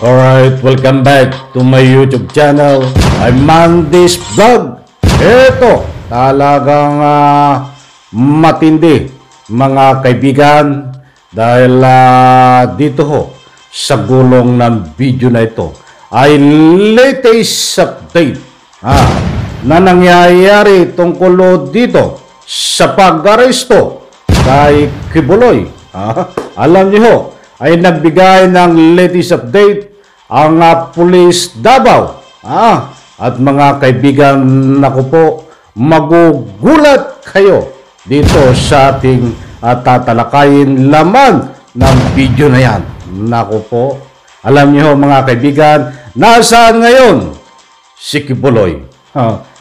Alright, welcome back to my YouTube channel. I'm Mandy's Vlog. Ito, talagang matindi mga kaibigan. Dahil dito ho, sa gulong ng video na ito, ay latest update na nangyayari tungkol dito sa pag-aresto kay Kibuloy. Alam niyo ho, ay nagbigay ng latest update ang Pulis Davao. At mga kaibigan, naku po, magugulat kayo dito sa ating tatalakayin laman ng video na yan. Naku po, alam niyo mga kaibigan, nasaan ngayon si Kibuloy?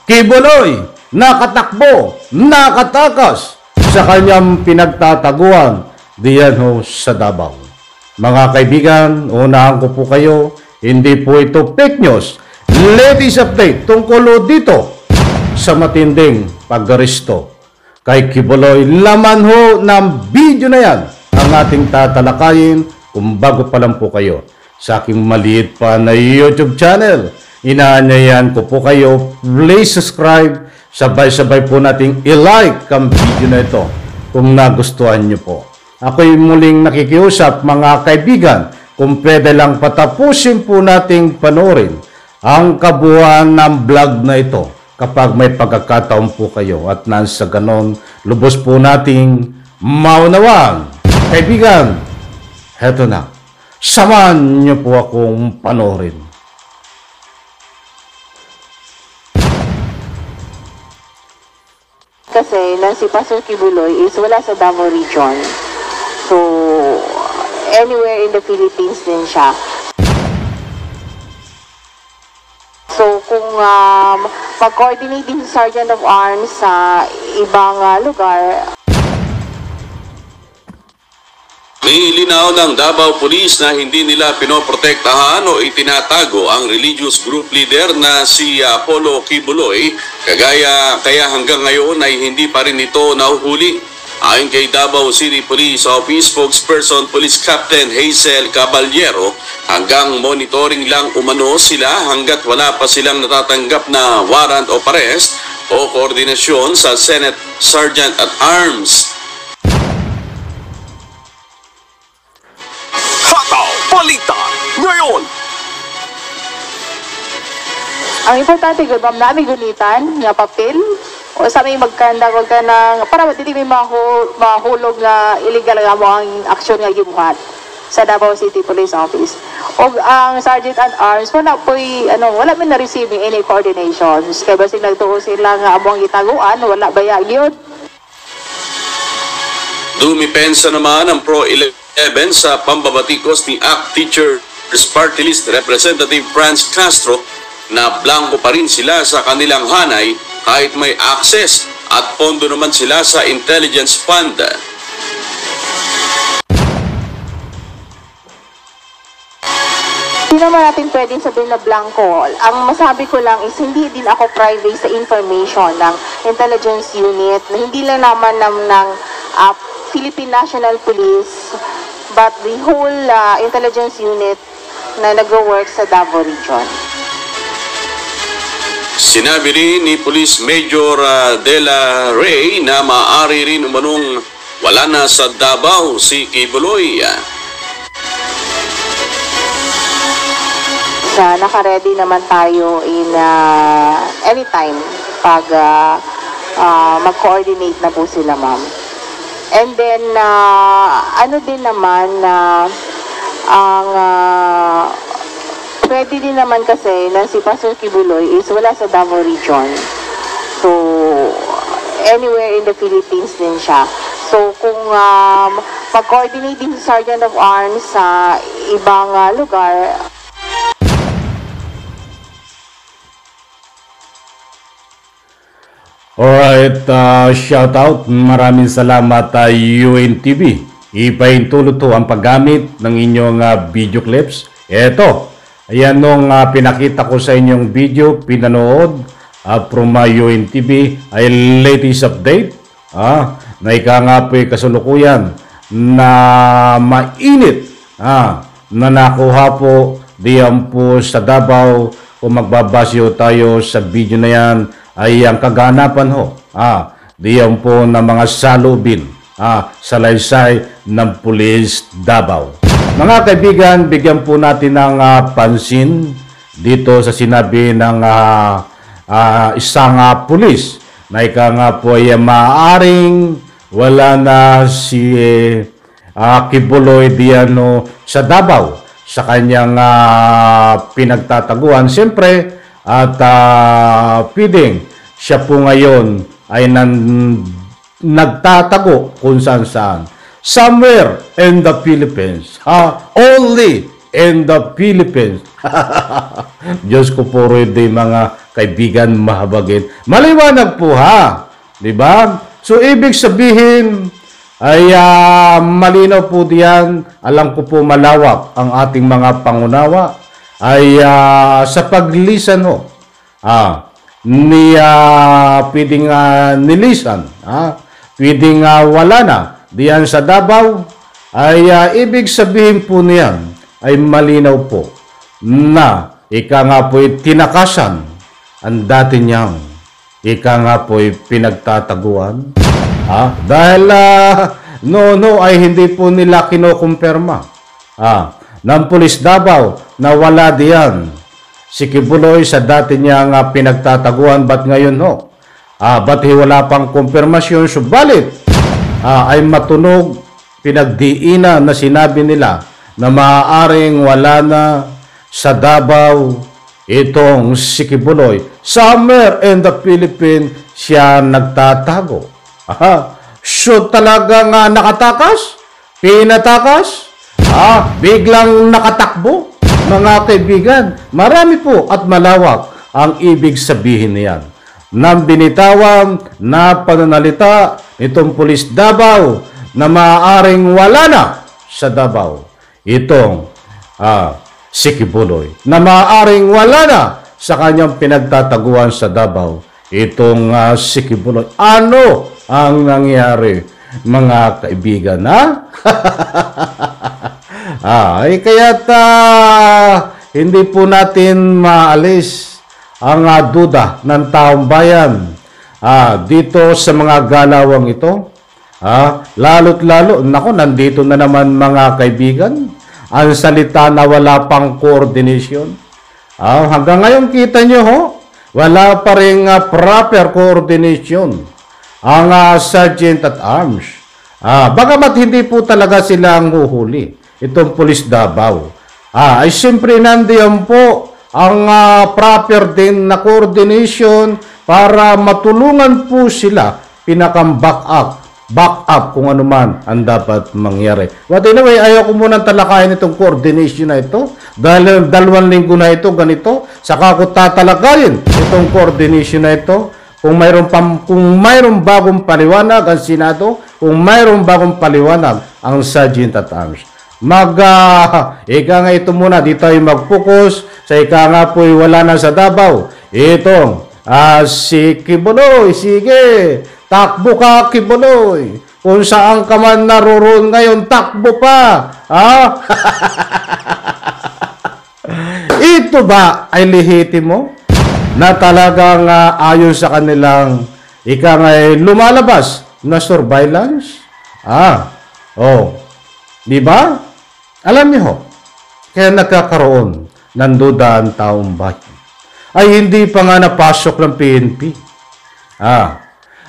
Kibuloy, nakatakbo, nakatakas sa kanyang pinagtataguan diyan ho sa Davao. Mga kaibigan, unahan ko po kayo, hindi po ito fake news. Latest update tungkol dito sa matinding pag-aresto kay Kibuloy. Laman ho ng video na yan ang ating tatalakayin. Kung bago pa lang po kayo sa aking maliit pa na YouTube channel, inaanyayan ko po kayo, please subscribe. Sabay-sabay po nating i-like ang video na ito kung nagustuhan nyo po. Ako'y muling nakikiusap mga kaibigan, kung pwede lang patapusin po nating panoorin ang kabuuan ng vlog na ito kapag may pagkakataon po kayo at nasa ganon lubos po nating maunawaan. Kaibigan, heto na. Samahan niyo po akong panoorin. Kasi na si Pastor Kibuloy is wala sa Davao region. So, anywhere in the Philippines din siya. So, kung mag-coordinate din sa Sergeant of Arms sa ibang lugar. Nilinaw ng Davao Police na hindi nila pinoprotektahan o itinatago ang religious group leader na si Apollo Kibuloy, kaya hanggang ngayon ay hindi pa rin ito nahuhuli. Ayon kay Davao City Police Office spokesperson Police Captain Hazel Caballero, hanggang monitoring lang umano sila hanggat wala pa silang natatanggap na warrant of arrest o koordinasyon sa Senate Sergeant at Arms. Hataw Balita ngayon! Ang importante gud ma'am namin gunitan nga papel o sa may magkanda ka ng para dili may mahulog na illegal nga mo ang aksyon nga gibuhat sa Davao City Police Office. O ang Sergeant at Arms wala wala man na-receive any coordinations kay basig nagtuo sila nga among gitaguan wala baya gyud. Dumipensa naman ang Pro 11 sa pambabatikos ni ACT Teachers Party List Representative Franz Castro na blanco pa rin sila sa kanilang hanay kahit may access at pondo naman sila sa Intelligence Fund. Hindi naman natin pwedeng sabihin na blanco. Ang masabi ko lang is hindi din ako private sa information ng intelligence unit na hindi lang naman ng Philippine National Police but the whole intelligence unit na nagwo-work sa Davao region. Sinabi rin ni Police Major Dela Rey na maaari rin umanong wala na sa Davao si Kibuloy. Naka-ready naman tayo in anytime pag mag-coordinate na po sila ma'am. And then, din naman ang pwede din naman kasi na si Pastor Kibuloy is wala sa Davao region. So, anywhere in the Philippines din siya. So, kung mag-coordinate din sa Sergeant of Arms sa ibang lugar. Alright, shout out. Maraming salamat UNTV. Ipahintulot to ang paggamit ng inyong video clips. Eto, ayan nung pinakita ko sa inyong video, pinanood from UNTV ay latest update. Na ika nga po'y kasulukuyan na mainit na nakuha po diyan po sa Davao, kung magbabase ho tayo sa video na yan, ay ang kaganapan ho. Diyan po na mga salubin sa laysay ng Pulis Davao. Mga kaibigan, bigyan po natin ng pansin dito sa sinabi ng isang pulis na ika nga po ay maaaring wala na si Kibuloy Diano sa Davao sa kanyang pinagtataguan. Siyempre, at pwedeng siya po ngayon ay nagtatago kung saan-saan. Somewhere in the Philippines. Only in the Philippines. Diyos ko po rin mga kaibigan mahabagin. Maliwanag po diba? So, ibig sabihin ay malinaw po diyan. Alam ko po malawak ang ating mga pangunawa ay sa paglisan ni pwedeng nilisan, pwedeng wala na diyan sa Davao, ay ibig sabihin po niyan ay malinaw po na ika nga po'y tinakasan ang dati niyang ika nga po'y pinagtataguan. Dahil ay hindi po nila kinukumpirma ng Pulis Davao na wala diyan si Kibuloy sa dati niyang pinagtataguan. Ba't ngayon ba't wala pang kumpirmasyon? Subalit ay matunog pinagdiina na sinabi nila na maaaring wala na sa Davao itong si Kibuloy. Somewhere in the Philippines siya nagtatago. So talagang nakatakas? Pinatakas? Biglang nakatakbo? Mga kaibigan, marami po at malawak ang ibig sabihin niyan. Nang binitawan na pananalita nitong Pulis Davao na maaaring wala na sa Davao itong si Kibuloy, na maaaring wala na sa kanyang pinagtataguan sa Davao itong si Kibuloy. Ano ang nangyari, mga kaibigan? Kaya't hindi po natin maalis ang duda ng taong bayan dito sa mga galawang ito. Lalo't lalo, nandito na naman mga kaibigan, ang salita na wala pang coordination. Hanggang ngayon kita nyo wala pa rin proper coordination ang Sergeant at Arms. Bagamat hindi po talaga sila ang huhuli, itong Pulis Davao. Ay siyempre nandiyan po ang proper din na coordination para matulungan po sila pinakang back up kung ano man ang dapat mangyari. But anyway, ayaw ko munang talakayin itong coordination na ito dahil 2 linggo na ito ganito, saka ko tatalakayin itong coordination na ito. Kung mayroong bagong paliwanag ang Senado, kung mayroong bagong paliwanag ang Sergeant at Arms. Ika nga ito muna, dito tayo mag-focus sa ika nga po'y wala na sa Davao. Itong si Kibuloy, sige, takbo ka Kibuloy. Kung saan ka man naroon ngayon, takbo pa. Ito ba ay lehitimo na talagang ayon sa kanilang ika nga lumalabas na surveillance? Di ba? Alam niyo kaya nagkakaroon ng duda ang taong bayan ay hindi pa nga napasok ng PNP.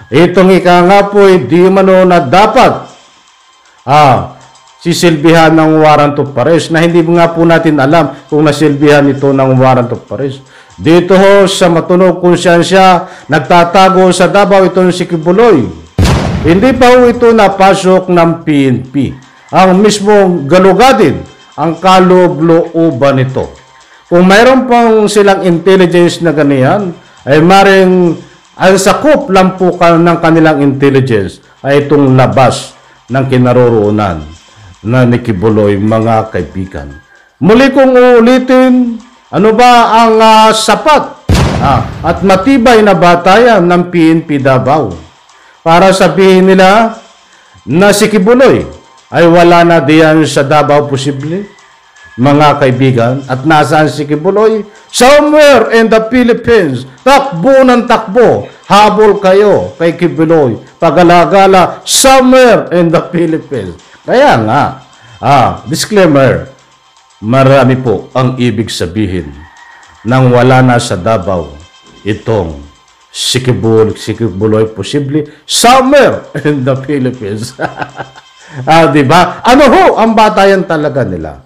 Itong ika nga po, di mano na dapat sisilbihan ng warrant of arrest na hindi nga po natin alam kung nasilbihan ito ng warrant of arrest. Dito sa matunog konsyensya, nagtatago sa Davao itong si Kibuloy. Hindi pa ito napasok ng PNP. Ang mismong galugadin ang kaloob-looban nito. Kung mayroon pang silang intelligence na ganiyan, ay maring ang sakop lang po ng kanilang intelligence ay itong labas ng kinaroroonan na ni Kibuloy, mga kaibigan. Muli kong uulitin, ano ba ang sapat at matibay na batayan ng PNP Davao para sabihin nila na si Kibuloy ay wala na diyan sa Davao posible? mga kaibigan. At nasaan si Kibuloy? Somewhere in the Philippines. Takbo ng takbo. Habol kayo kay Kibuloy. Pagalagala, somewhere in the Philippines. Kaya nga, disclaimer, marami po ang ibig sabihin nang wala na sa Davao itong si Kibuloy posible somewhere in the Philippines. Diba? Ano ho ang batayan talaga nila?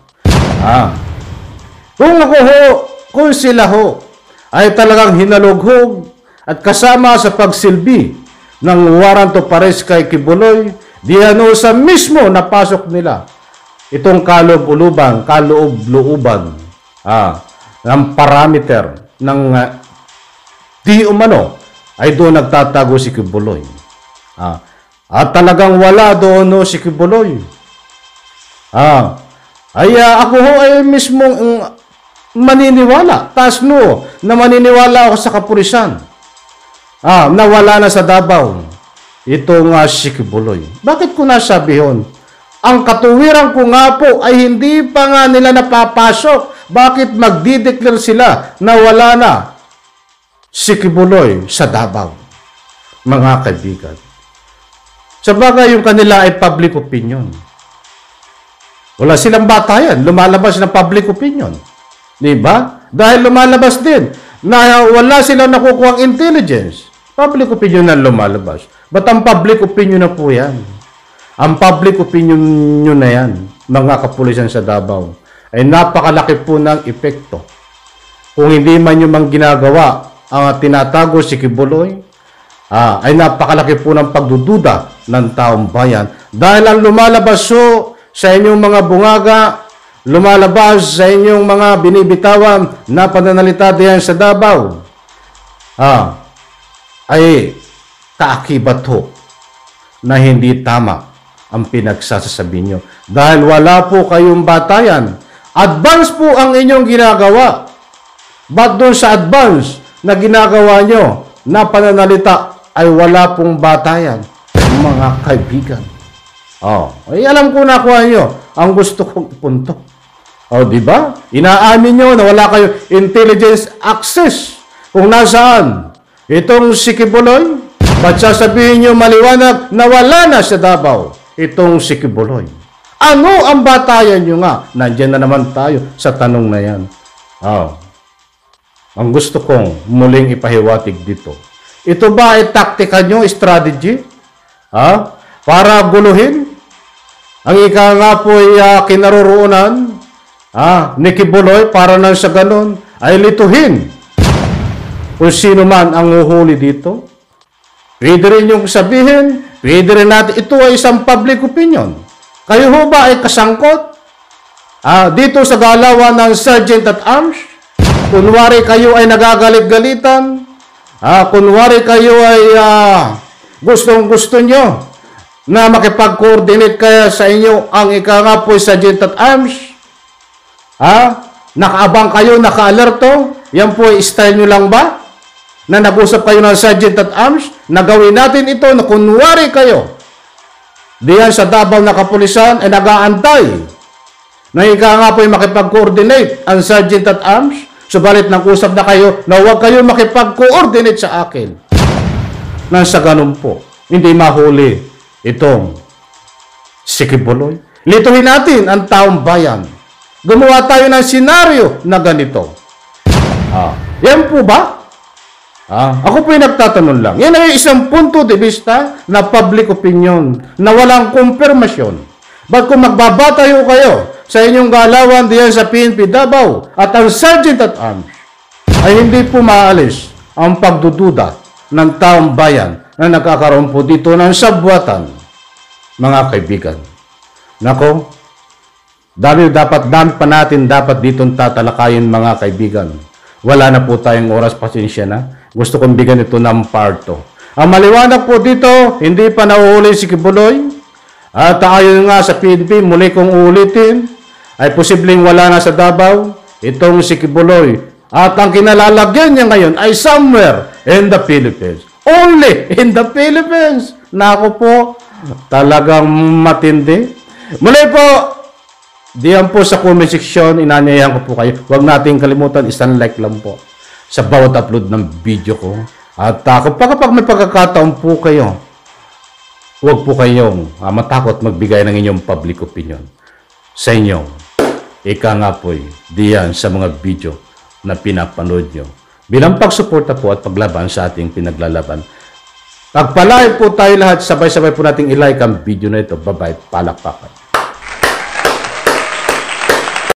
Kung sila ho ay talagang hinalughog at kasama sa pagsilbi ng warrant of arrest kay Kibuloy, di ano sa mismo napasok nila itong kaloob-looban ng parameter ng di umano ay doon nagtatago si Kibuloy. At talagang wala doon no, si Kibuloy. Ako ho ay mismong maniniwala, na maniniwala ako sa kapulisan. Na wala na sa Davao itong si Kibuloy. Bakit ko nasabi yun? Ang katuwiran ko nga po ay hindi pa nga nila napapasok. Bakit magdideclare sila na wala na si Kibuloy sa Davao? Mga kaibigan. Sabagay yung kanila ay public opinion. Wala silang batayan. Lumalabas ng public opinion. Diba? Dahil lumalabas din na wala silang nakukuhang intelligence. Public opinion na lumalabas. Ba't ang public opinion na po yan? Ang public opinion nyo na yan, mga kapulisan sa Davao, ay napakalaki po ng epekto. Kung hindi man yung mga ginagawa ang tinatago si Kibuloy, ay napakalaki po ng pagdududa ng taong bayan. Dahil ang lumalabas sa inyong mga bungaga, lumalabas sa inyong mga binibitawan na pananalita diyan sa Davao, ay kaakibat ho na hindi tama ang pinagsasasabi nyo. Dahil wala po kayong batayan. Advance po ang inyong ginagawa. But doon sa advance na ginagawa nyo na pananalita ay wala pong batayan, mga kaibigan. Ay alam ko na kuha nyo ang gusto kong ipunto. Di ba? Inaamin nyo na wala kayong intelligence access kung nasaan itong si Kibuloy. Ba't sasabihin nyo maliwanag na wala na sa Davao itong si Kibuloy? Ano ang batayan nyo nga? Nandiyan na naman tayo sa tanong na yan. Ang gusto kong muling ipahiwatig dito. Ito ba ay taktika nyo, strategy? Para guluhin? Ang ika nga po ay kinaroroonan ni Kibuloy para nang sa ganon ay lituhin kung sino man ang uhuli dito. Pwede rin yung sabihin, pwede rin natin, ito ay isang public opinion. Kayo ho ba ay kasangkot? Dito sa galawan ng Sergeant at Arms? Kunwari kayo ay nagagalit-galitan? Kunwari kayo ay gustong-gusto nyo na makipag-coordinate kaya sa inyo ang ika nga po Sergeant at Arms? Nakaabang kayo, naka-alerto? Yan po ay style nyo lang ba? Na nag-usap kayo ng Sergeant at Arms, na gawin natin ito na kunwari kayo diyan sa Davao na kapulisan ay nag-aantay na ika nga po ay makipag-coordinate ang Sergeant at Arms, subalit nag-usap na kayo na huwag kayo makipag-coordinate sa akin. Nang sa ganun po, hindi mahuli itong si Kibuloy. Lituhin natin ang taong bayan. Gumawa tayo ng senaryo na ganito. Yan po ba? Ako po yung nagtatanong lang. Yan ay isang punto de vista na public opinion na walang kumpirmasyon. Ba't kung magbabatayo kayo sa inyong galawan diyan sa PNP Davao at ang Sergeant at Arms ay hindi po maalis ang pagdududa ng taong bayan na nagkakaroon po dito ng sabwatan, mga kaibigan. Nako, dami pa natin dapat ditong tatalakayin, mga kaibigan. Wala na po tayong oras, pasensya na. Gusto kong bigyan ito ng part 2. Ang maliwanag po dito, hindi pa nahuhuli si Kibuloy. At ayon nga sa PNP, muli kong ulitin, ay posibleng wala na sa Davao itong si Kibuloy. At ang kinalalagyan niya ngayon ay somewhere in the Philippines. Only in the Philippines. Naku po, talagang matindi. Muli po, Diyan po sa comment section, inanyayahan ko po kayo. Huwag nating kalimutan, isang like lang po sa bawat upload ng video ko. At kapag may pagkakataon po kayo, huwag po kayong matakot magbigay ng inyong public opinion sa inyong nga po diyan sa mga video na pinapanood nyo. Bilang pagsuporta po at paglaban sa ating pinaglalaban. Pagpalain po tayo lahat, sabay-sabay po nating i-like ang video na ito. Bye-bye, palakpakan.